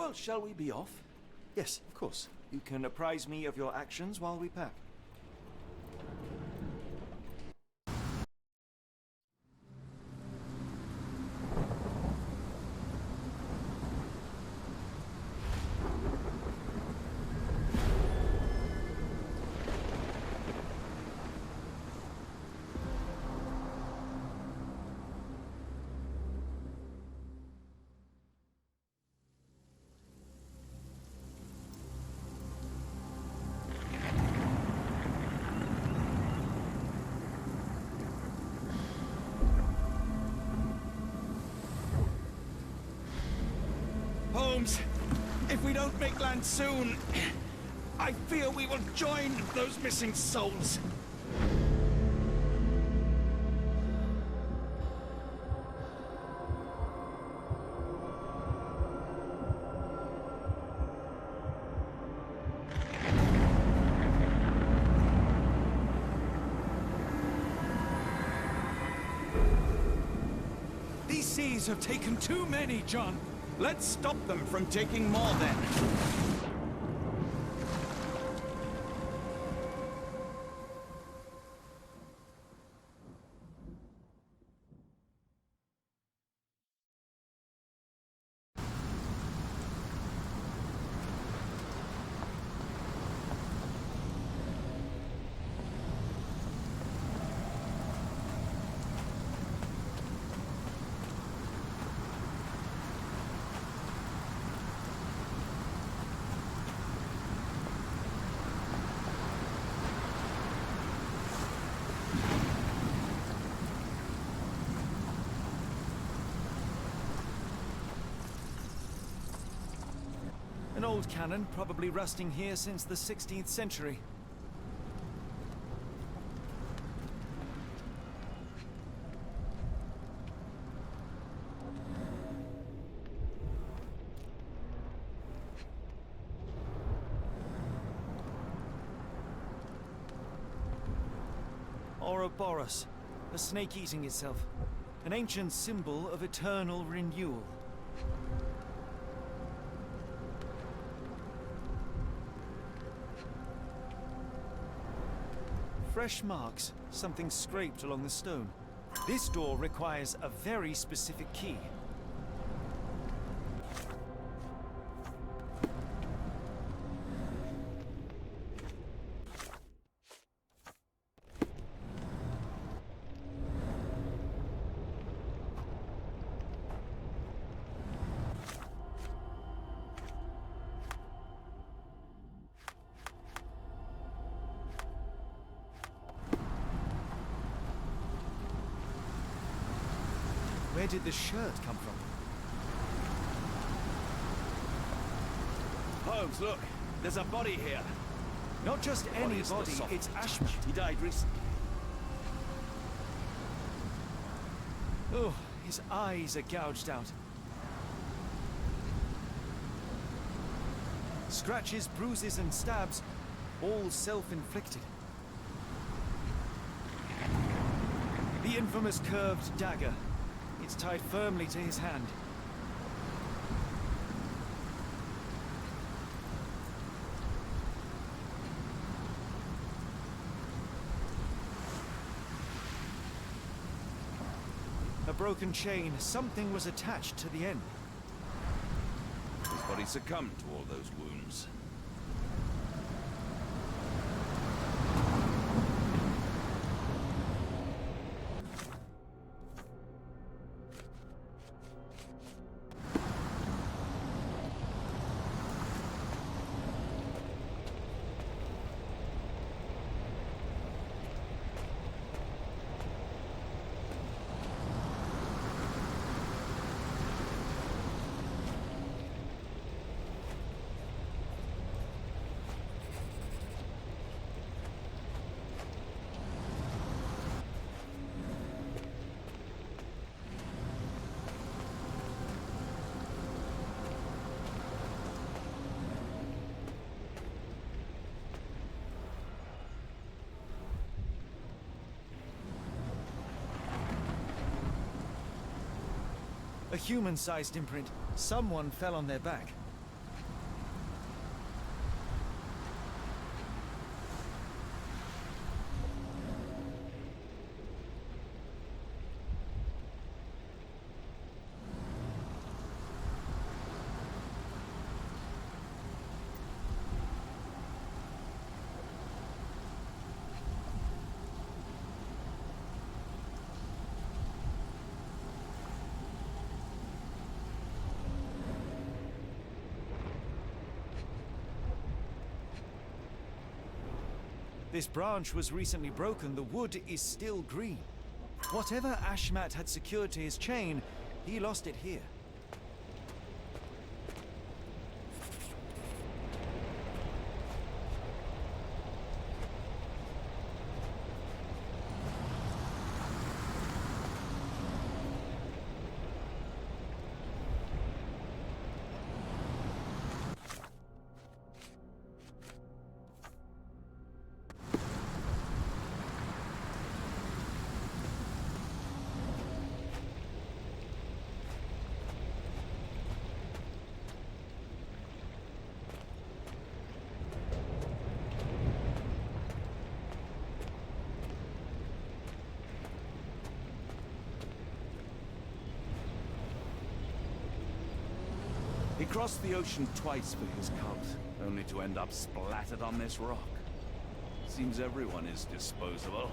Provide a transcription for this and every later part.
Well, shall we be off? Yes, of course. You can apprise me of your actions while we pack. Holmes, if we don't make land soon, I fear we will join those missing souls. These seas have taken too many, John. Let's stop them from taking more then. An old cannon, probably rusting here since the 16th century. Ouroboros, a snake eating itself. An ancient symbol of eternal renewal. Fresh marks, something scraped along the stone. This door requires a very specific key. Where did the shirt come from? Holmes, look. There's a body here. Not just any body, it's Ashman. He died recently. Oh, his eyes are gouged out. Scratches, bruises, and stabs, all self-inflicted. The infamous curved dagger. It's tied firmly to his hand. A broken chain. Something was attached to the end. His body succumbed to all those wounds. A human-sized imprint. Someone fell on their back. This branch was recently broken. The wood is still green. Whatever Ashmat had secured to his chain, he lost it here. He crossed the ocean twice for his cult, only to end up splattered on this rock. Seems everyone is disposable.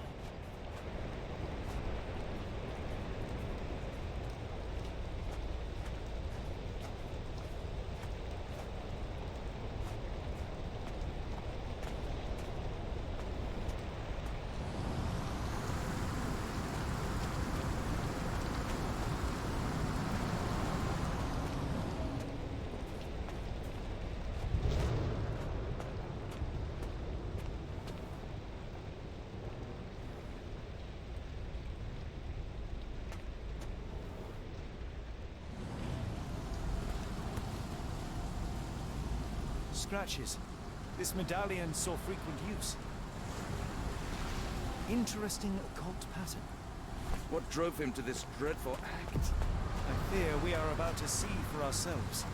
Scratches. This medallion saw frequent use. Interesting occult pattern. What drove him to this dreadful act? I fear we are about to see for ourselves.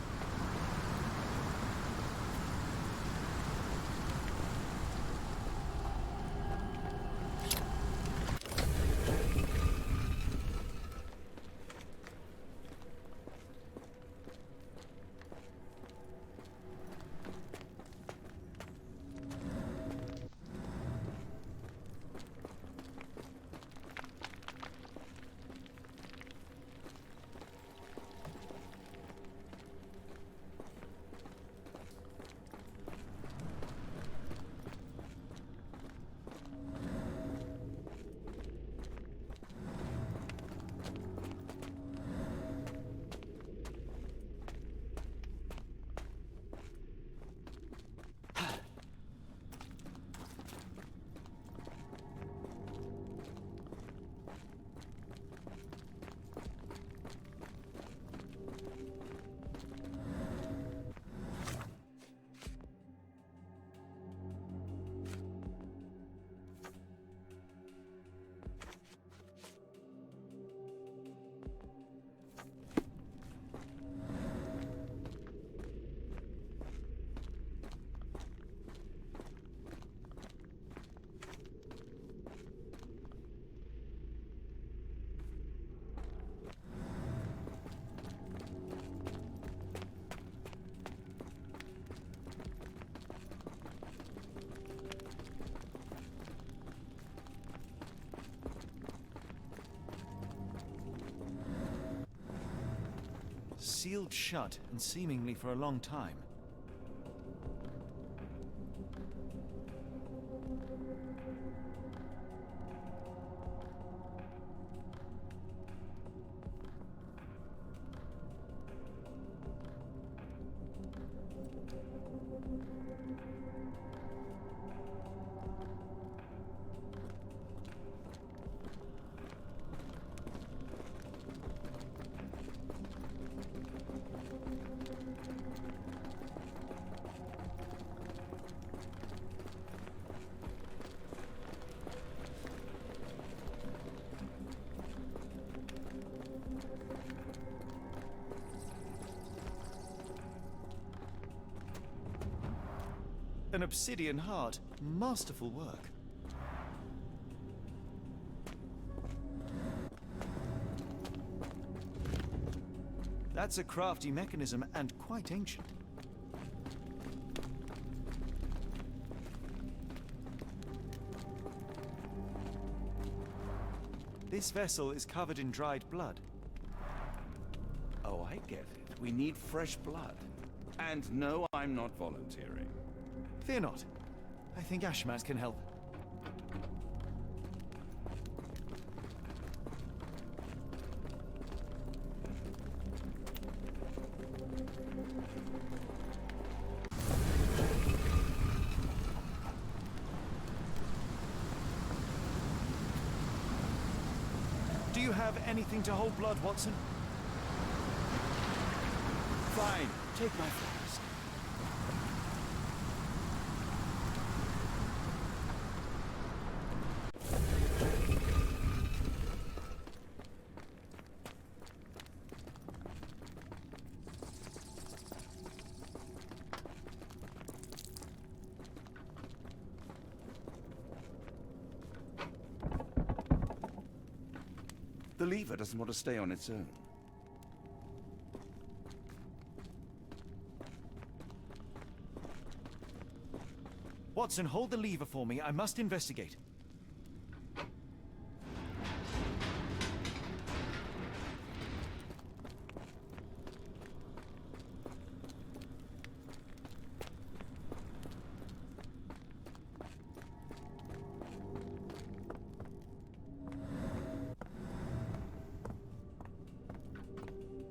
Sealed shut, and seemingly for a long time. An obsidian heart. Masterful work. That's a crafty mechanism and quite ancient. This vessel is covered in dried blood. Oh, I get it. We need fresh blood. And no, I'm not volunteering. Fear not. I think Ashmat can help. have anything to hold blood, Watson? Fine, take my flask. The lever doesn't want to stay on its own. Watson, hold the lever for me. I must investigate.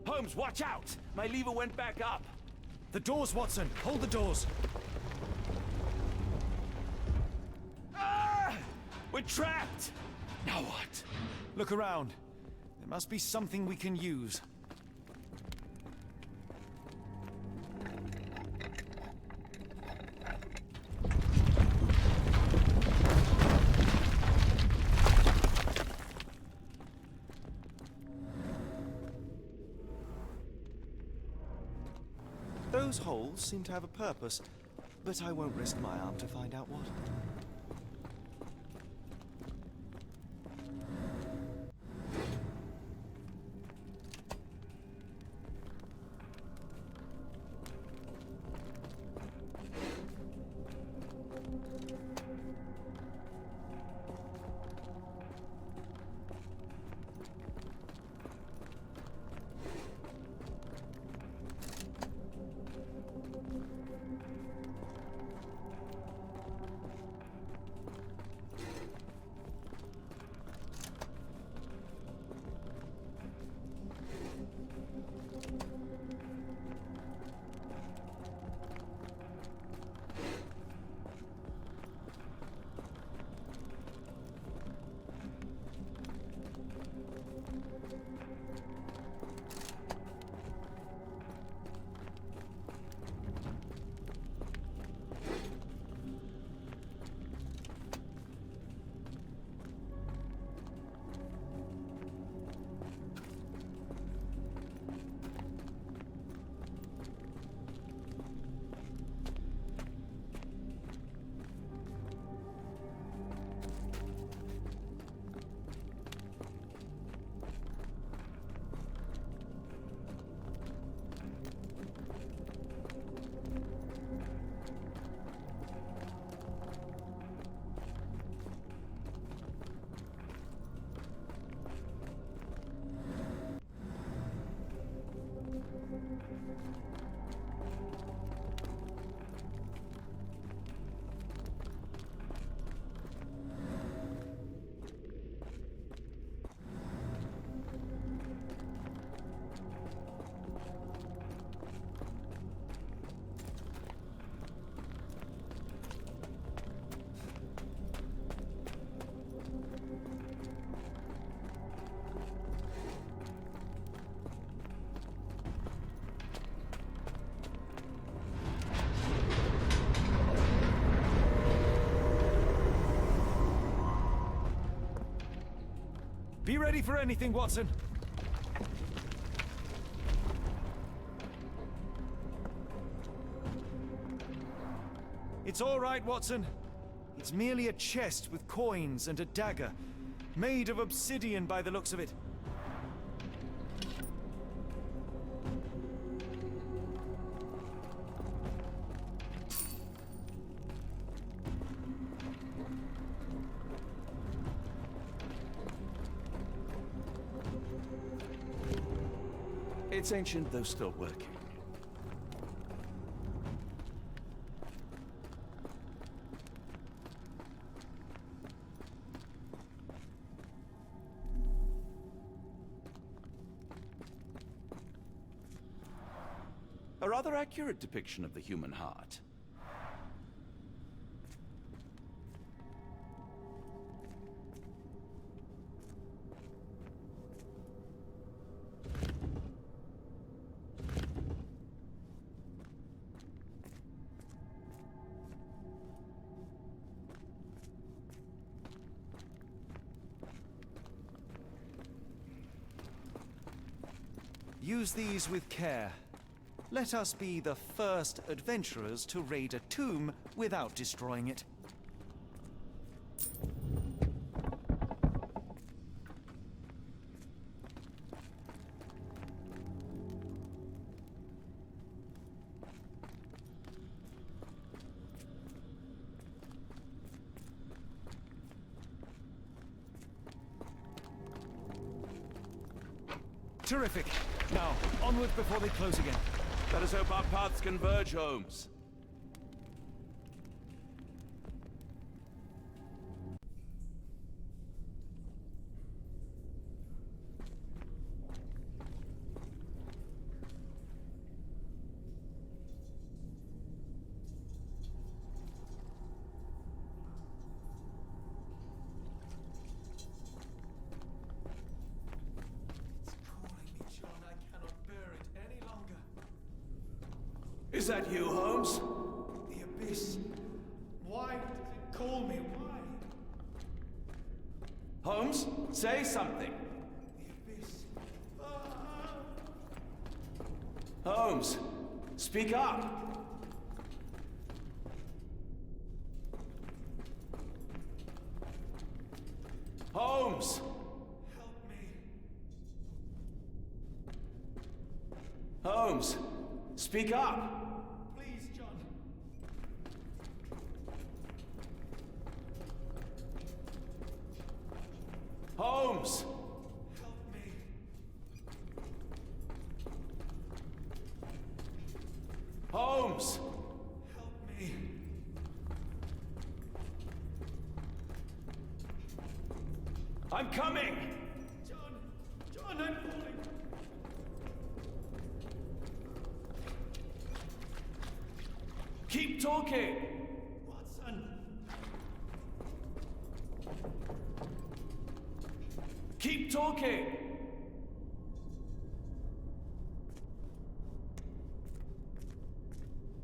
Holmes, watch out! My lever went back up. The doors, Watson. Hold the doors. Ah! We're trapped! Now what? Look around. There must be something we can use. Those holes seem to have a purpose, but I won't risk my arm to find out what. Be ready for anything, Watson. It's all right, Watson. It's merely a chest with coins and a dagger, made of obsidian by the looks of it. It's ancient, though still working. A rather accurate depiction of the human heart. Use these with care. Let us be the first adventurers to raid a tomb without destroying it. Terrific. Now, onward before they close again. Let us hope our paths converge, Holmes. Is that you, Holmes? The Abyss. Why does it call me? Why? Holmes, say something. The Abyss. Holmes, speak up. Holmes! Help me. Holmes, speak up. Please, John. Holmes! Help me. Holmes! Help me. I'm coming! John! John, I'm falling! Keep talking! Watson! Keep talking!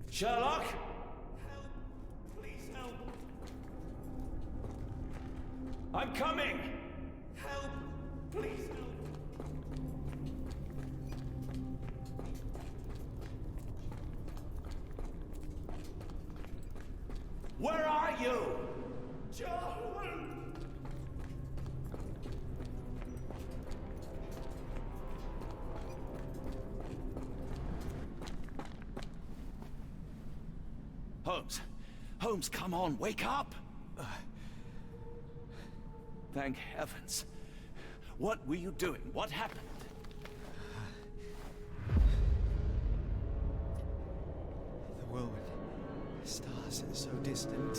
Sherlock? Help! Please help! I'm coming! Help! Please help! Where are you? John! Holmes. Holmes, come on, wake up! Thank heavens. What were you doing? What happened? The whirlwind. Stars so distant.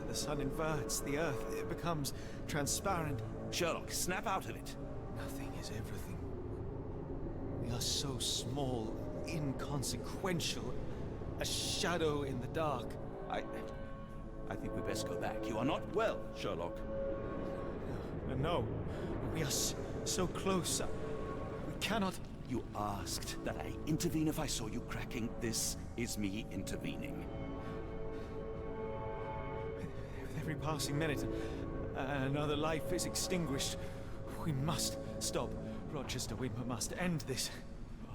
The sun inverts the earth. It becomes transparent. Sherlock, snap out of it. Nothing is everything. We are so small, inconsequential. A shadow in the dark. I think we best go back. You are not well, Sherlock. No. We are so close. We cannot... You asked that I intervene if I saw you cracking. This is me intervening. With every passing minute, another life is extinguished. We must stop. Rochester, we must end this.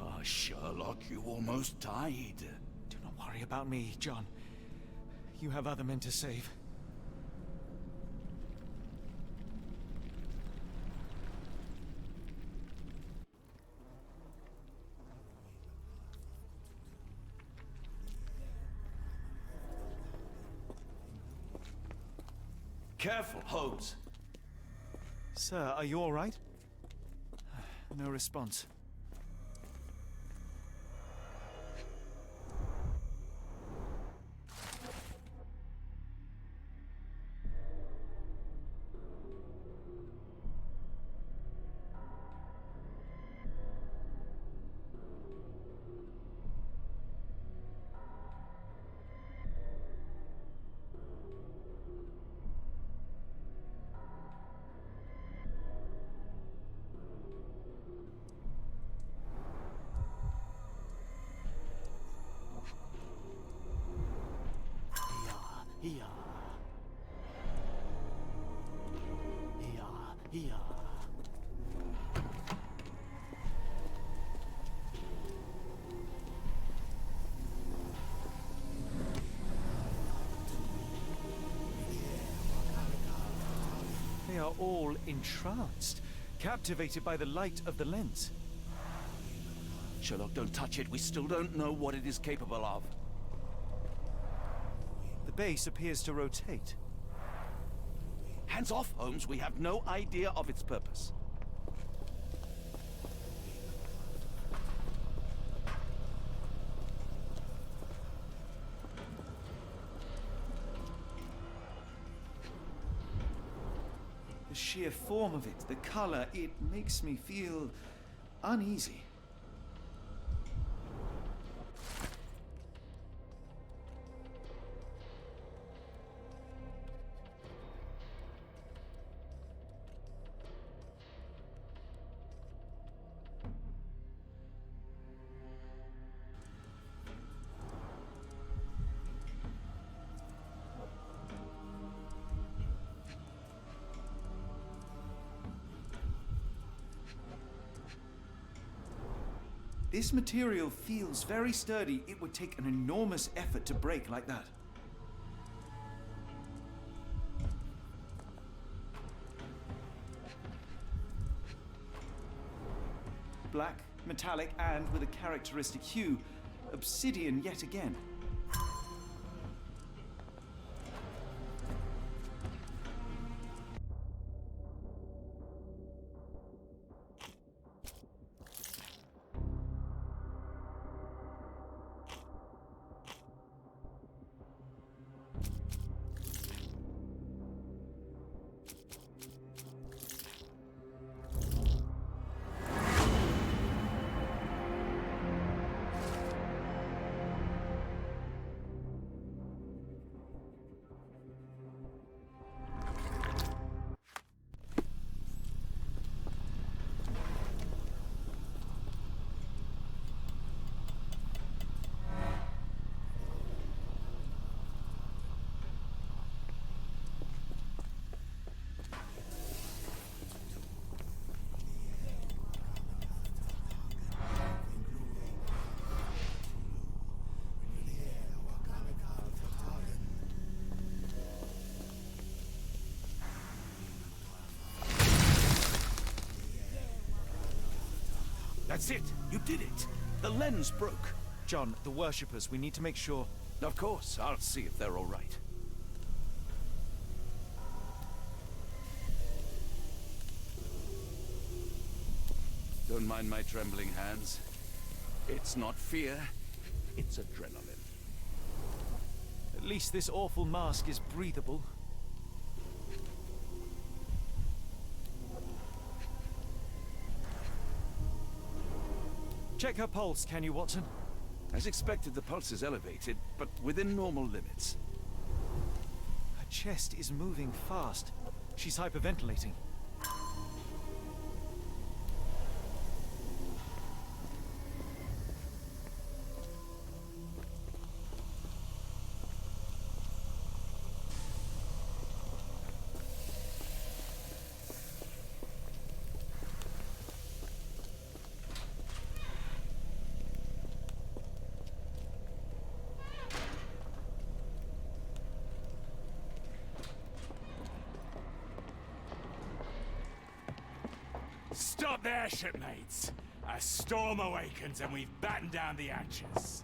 Ah, Sherlock, you almost died. Do not worry about me, John. You have other men to save. Careful, Holmes. Sir, are you all right? No response. are all entranced, captivated by the light of the lens. Sherlock, don't touch it. We still don't know what it is capable of. The base appears to rotate. Hands off, Holmes. We have no idea of its purpose. The sheer form of it, the color, it makes me feel uneasy. This material feels very sturdy. It would take an enormous effort to break like that. Black, metallic, and with a characteristic hue. Obsidian yet again. That's it! You did it! The lens broke! John, the worshippers, we need to make sure. Of course, I'll see if they're all right. Don't mind my trembling hands. It's not fear, it's adrenaline. At least this awful mask is breathable. Check her pulse, can you, Watson? As expected, the pulse is elevated, but within normal limits. Her chest is moving fast. She's hyperventilating. Stop there, shipmates! A storm awakens and we've battened down the hatches.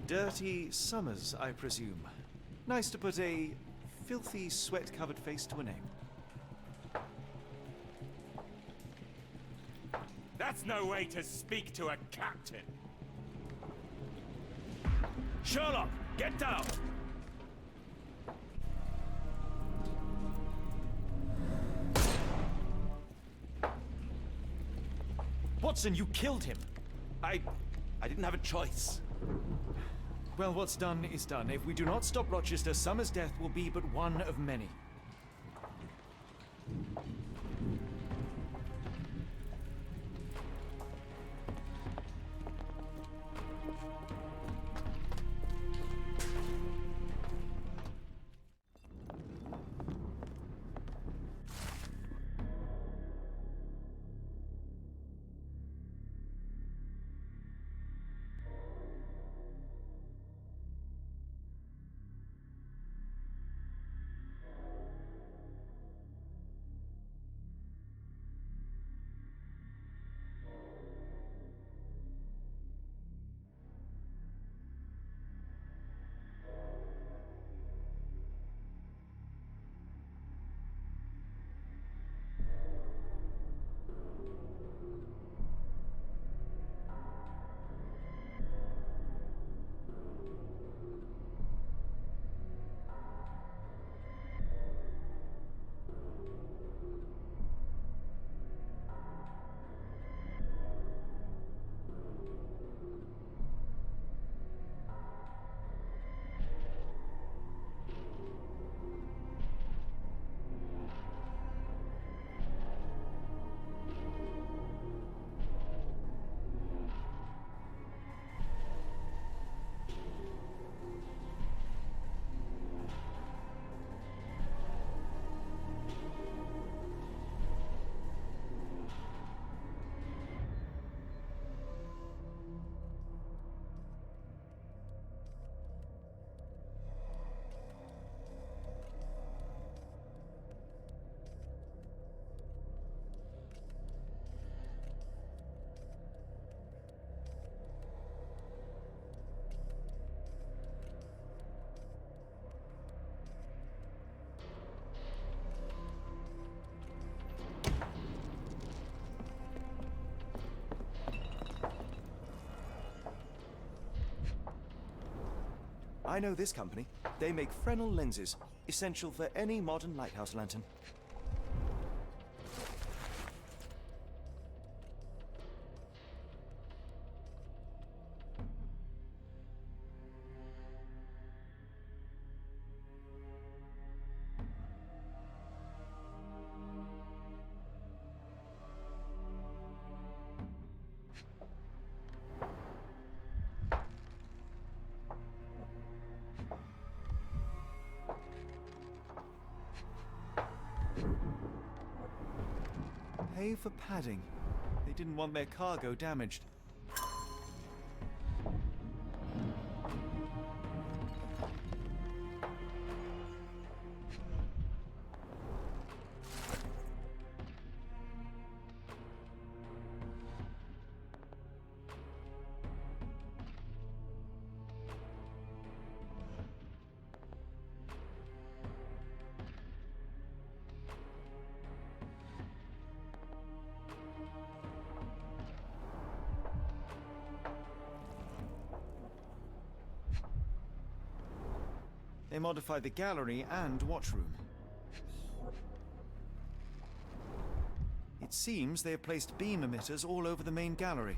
Dirty Summers, I presume. Nice to put a filthy, sweat-covered face to a name. That's no way to speak to a captain! Sherlock, get down! Watson, you killed him! I didn't have a choice. Well, what's done is done. If we do not stop Rochester, Summers' death will be but one of many. I know this company. They make Fresnel lenses, essential for any modern lighthouse lantern. Pay for padding. They didn't want their cargo damaged. They modified the gallery and watchroom. It seems they have placed beam emitters all over the main gallery.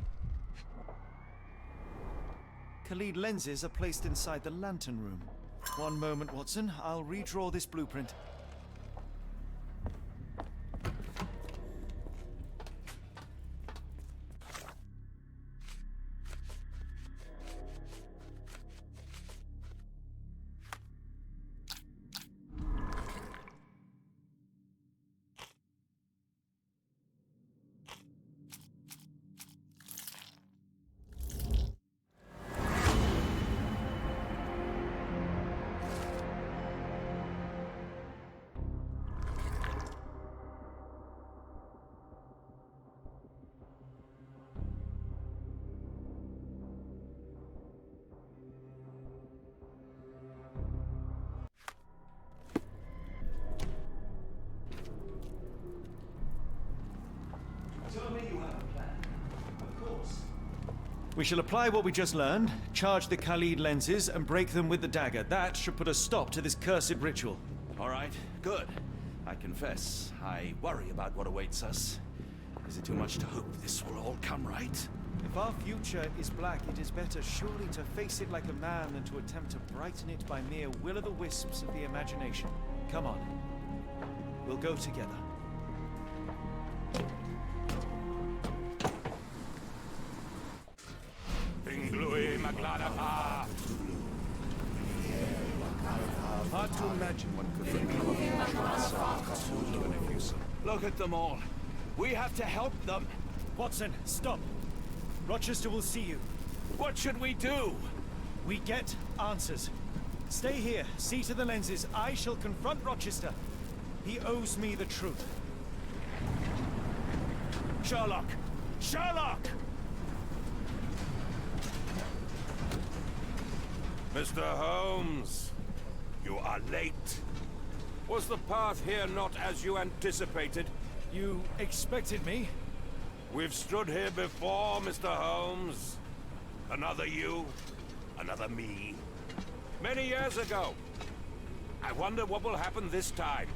Khalid lenses are placed inside the lantern room. One moment, Watson. I'll redraw this blueprint. We shall apply what we just learned, charge the Khalid lenses, and break them with the dagger. That should put a stop to this cursed ritual. All right, good. I confess, I worry about what awaits us. Is it too much to hope this will all come right? If our future is black, it is better surely to face it like a man than to attempt to brighten it by mere will-o'-the-wisps of the imagination. Come on. We'll go together. Hard to imagine what could be. Look at them all. We have to help them. Watson, stop. Rochester will see you. What should we do? We get answers. Stay here, see to the lenses. I shall confront Rochester. He owes me the truth. Sherlock! Sherlock! Mr. Holmes, you are late. Was the path here not as you anticipated? You expected me? We've stood here before, Mr. Holmes. Another you, another me. Many years ago. I wonder what will happen this time.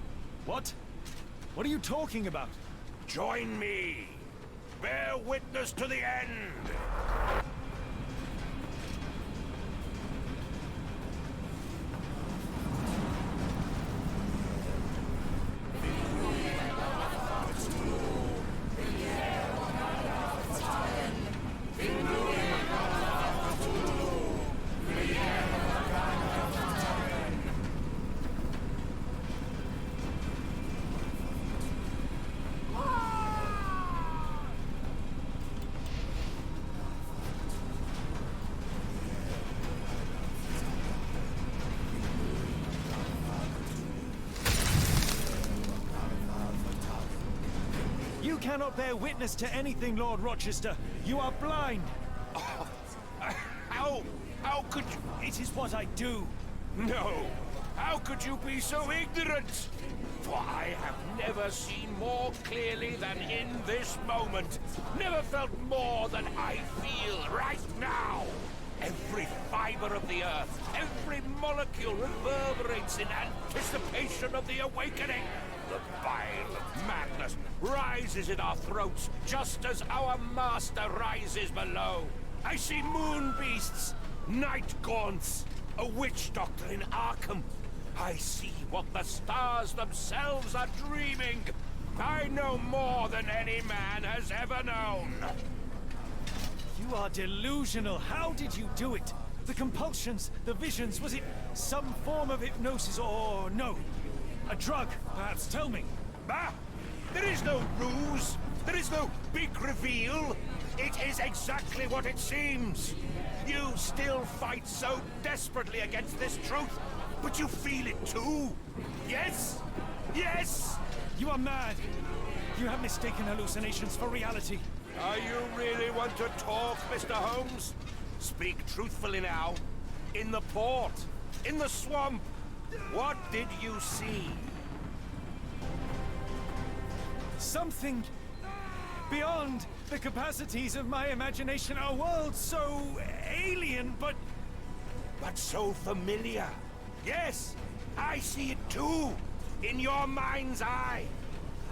What? What are you talking about? Join me. Bear witness to the end. You cannot bear witness to anything, Lord Rochester. You are blind. Oh, how could you? It is what I do. No! How could you be so ignorant? For I have never seen more clearly than in this moment. Never felt more than I feel right now. Every fiber of the earth, every molecule reverberates in anticipation of the awakening. The bile of madness rises in our throats, just as our master rises below. I see moon beasts, night gaunts, a witch doctor in Arkham. I see what the stars themselves are dreaming. I know more than any man has ever known. You are delusional. How did you do it? The compulsions, the visions, was it some form of hypnosis or no? A drug, perhaps, tell me. Bah! There is no ruse. There is no big reveal. It is exactly what it seems. You still fight so desperately against this truth, but you feel it too. Yes? Yes! You are mad. You have mistaken hallucinations for reality. Are you really want to talk, Mr. Holmes? Speak truthfully now. In the port, in the swamp, what did you see? Something beyond the capacities of my imagination. A world so alien, but so familiar. Yes, I see it too. In your mind's eye.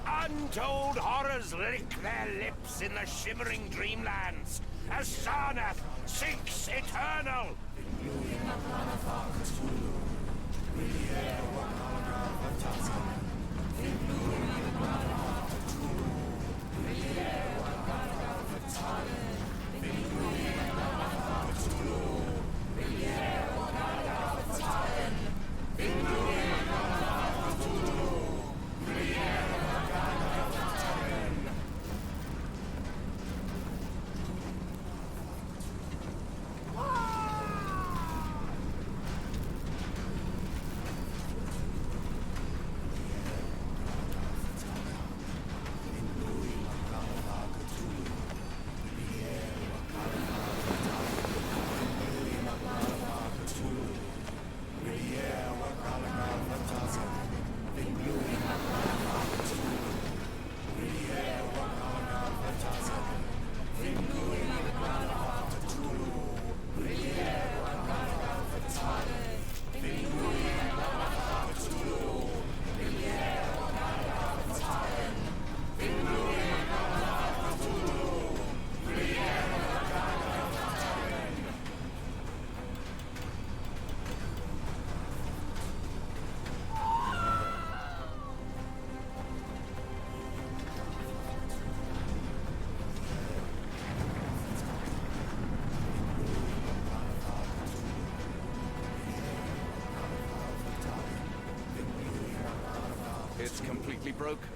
Untold horrors lick their lips in the shimmering dreamlands as Sarnath sinks eternal. It's completely broken.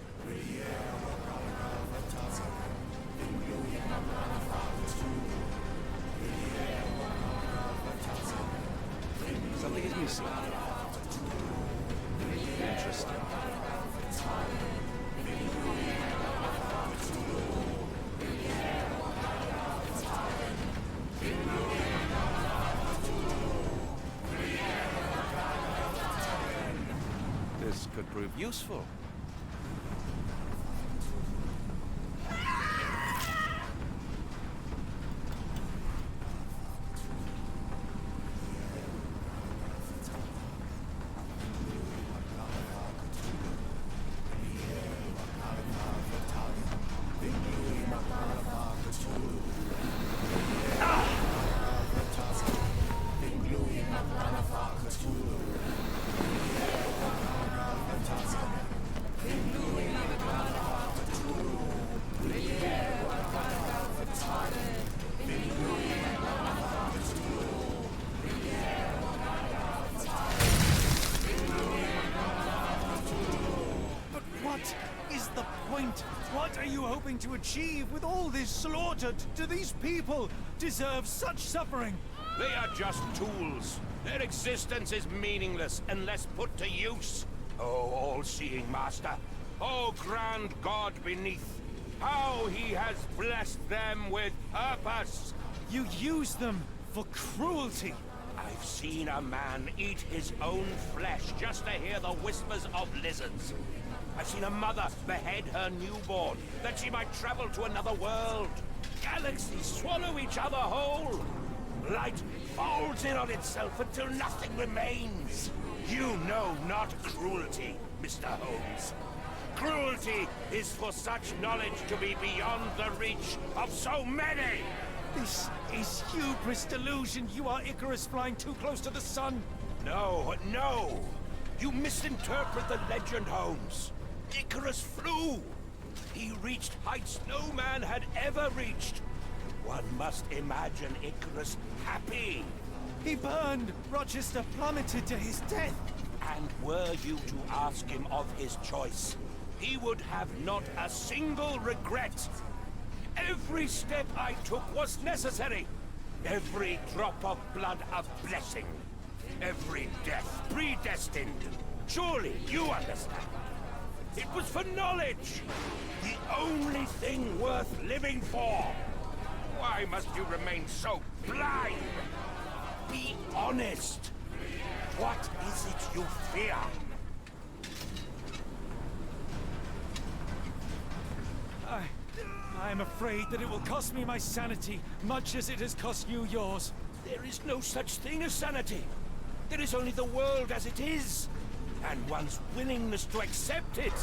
Something is missing. Interesting. This could prove useful. What are you hoping to achieve with all this slaughter? Do these people deserve such suffering? They are just tools. Their existence is meaningless unless put to use. Oh, all-seeing master. Oh, grand God beneath. How he has blessed them with purpose. You use them for cruelty. I've seen a man eat his own flesh just to hear the whispers of lizards. I've seen a mother behead her newborn, that she might travel to another world. Galaxies swallow each other whole. light folds in on itself until nothing remains. You know not cruelty, Mr. Holmes. Cruelty is for such knowledge to be beyond the reach of so many! This is hubris delusion. You are Icarus flying too close to the sun. No, no! You misinterpret the legend, Holmes. Icarus flew! He reached heights no man had ever reached. One must imagine Icarus happy. He burned. Rochester plummeted to his death. And were you to ask him of his choice, he would have not a single regret. Every step I took was necessary. Every drop of blood a blessing. Every death predestined. Surely you understand. It was for knowledge. The only thing worth living for. Why must you remain so blind? Be honest. What is it you fear? I'm afraid that it will cost me my sanity, much as it has cost you yours. There is no such thing as sanity. There is only the world as it is, and one's willingness to accept it.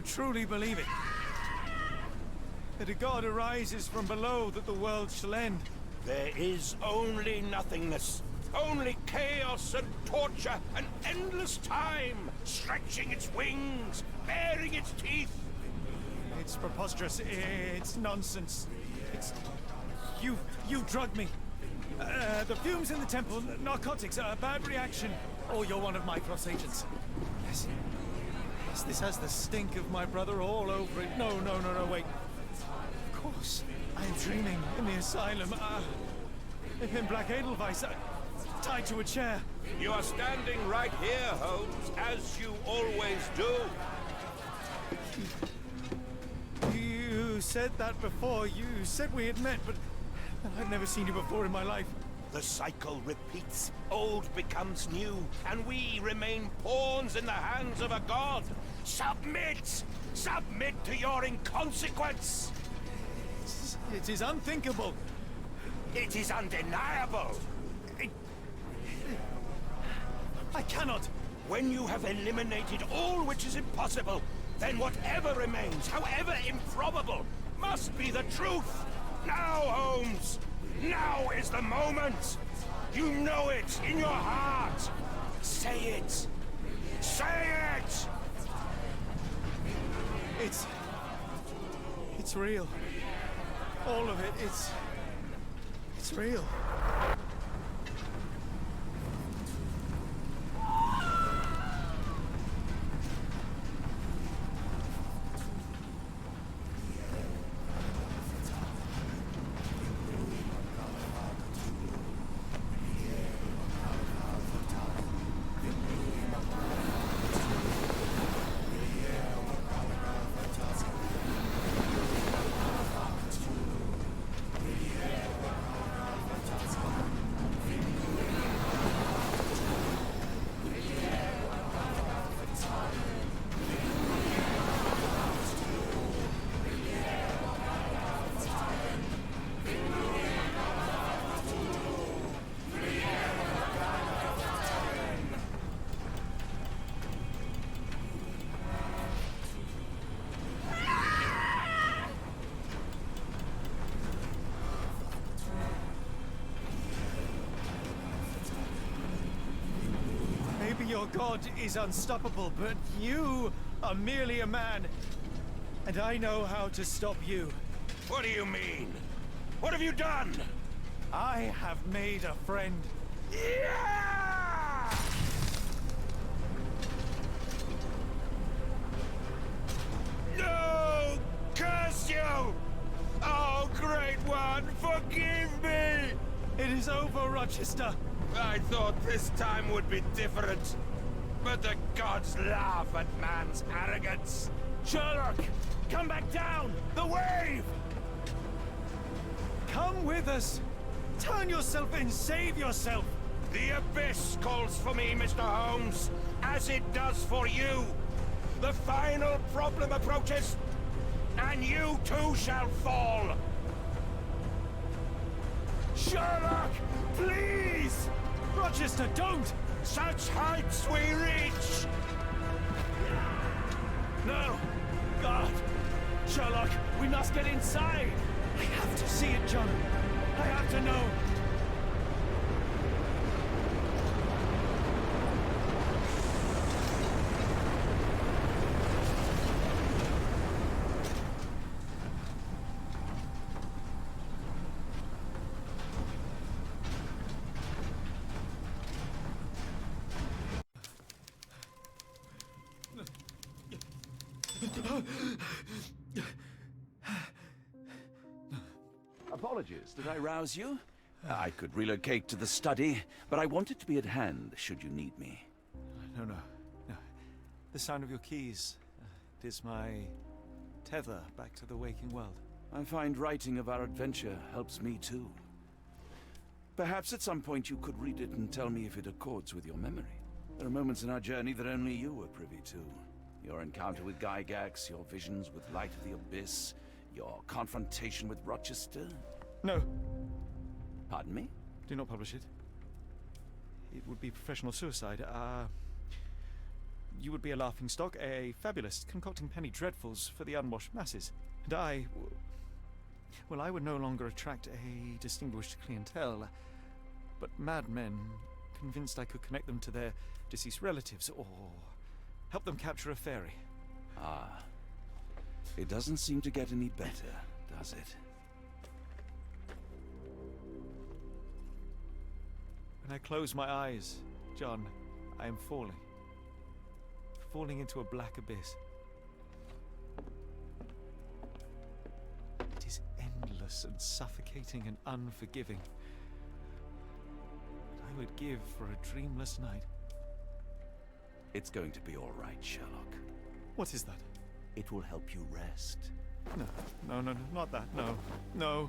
you truly believe it? That a god arises from below, that the world shall end? There is only nothingness. Only chaos and torture and endless time, stretching its wings, baring its teeth. It's preposterous. It's nonsense. It's... You drugged me. The fumes in the temple, narcotics, a bad reaction. Oh, you're one of my cross agents. Yes. Yes, this has the stink of my brother all over it. No, wait. Of course. I'm dreaming in the asylum. In Black Edelweiss, tied to a chair. You are standing right here, Holmes, as you always do. You said that before. You said we had met, but I've never seen you before in my life. The cycle repeats. Old becomes new, and we remain pawns in the hands of a god. Submit! Submit to your inconsequence! It is unthinkable. It is undeniable. I cannot. When you have eliminated all which is impossible, then whatever remains, however improbable, must be the truth. Now, Holmes! Now is the moment! You know it in your heart! Say it! Say it! It's real. All of it, it's real. Your god is unstoppable, but you are merely a man. And I know how to stop you. What do you mean? What have you done? I have made a friend. Yeah! No! Curse you! Oh, Great One, forgive me! It is over, Rochester. I thought this time would be different. But the gods laugh at man's arrogance. Sherlock, come back down! The wave! Come with us! Turn yourself in, save yourself! The abyss calls for me, Mr. Holmes, as it does for you. The final problem approaches, and you too shall fall. Sherlock, please! Rochester, don't! Such heights we reach! No! God! Sherlock, we must get inside! I have to see it, John. I have to know. Apologies, did I rouse you? I could relocate to the study, but I wanted to be at hand should you need me. No. The sound of your keys. It is my tether back to the waking world. I find writing of our adventure helps me too. Perhaps at some point you could read it and tell me if it accords with your memory. There are moments in our journey that only you were privy to. Your encounter with Gygax, your visions with Light of the Abyss, your confrontation with Rochester. No. Pardon me? Do not publish it. It would be professional suicide. you would be a laughingstock, a fabulist, concocting penny dreadfuls for the unwashed masses. And I would no longer attract a distinguished clientele, but madmen convinced I could connect them to their deceased relatives or help them capture a fairy. Ah. It doesn't seem to get any better, does it? When I close my eyes, John, I am falling. Falling into a black abyss. It is endless and suffocating and unforgiving. What I would give for a dreamless night. It's going to be all right, Sherlock. What is that? It will help you rest. No, not that. No.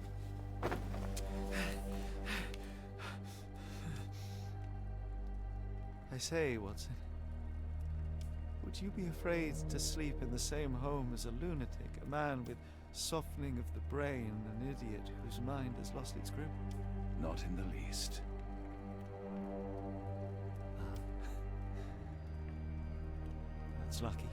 I say, Watson, would you be afraid to sleep in the same home as a lunatic, a man with softening of the brain, an idiot whose mind has lost its grip? Not in the least. That's lucky.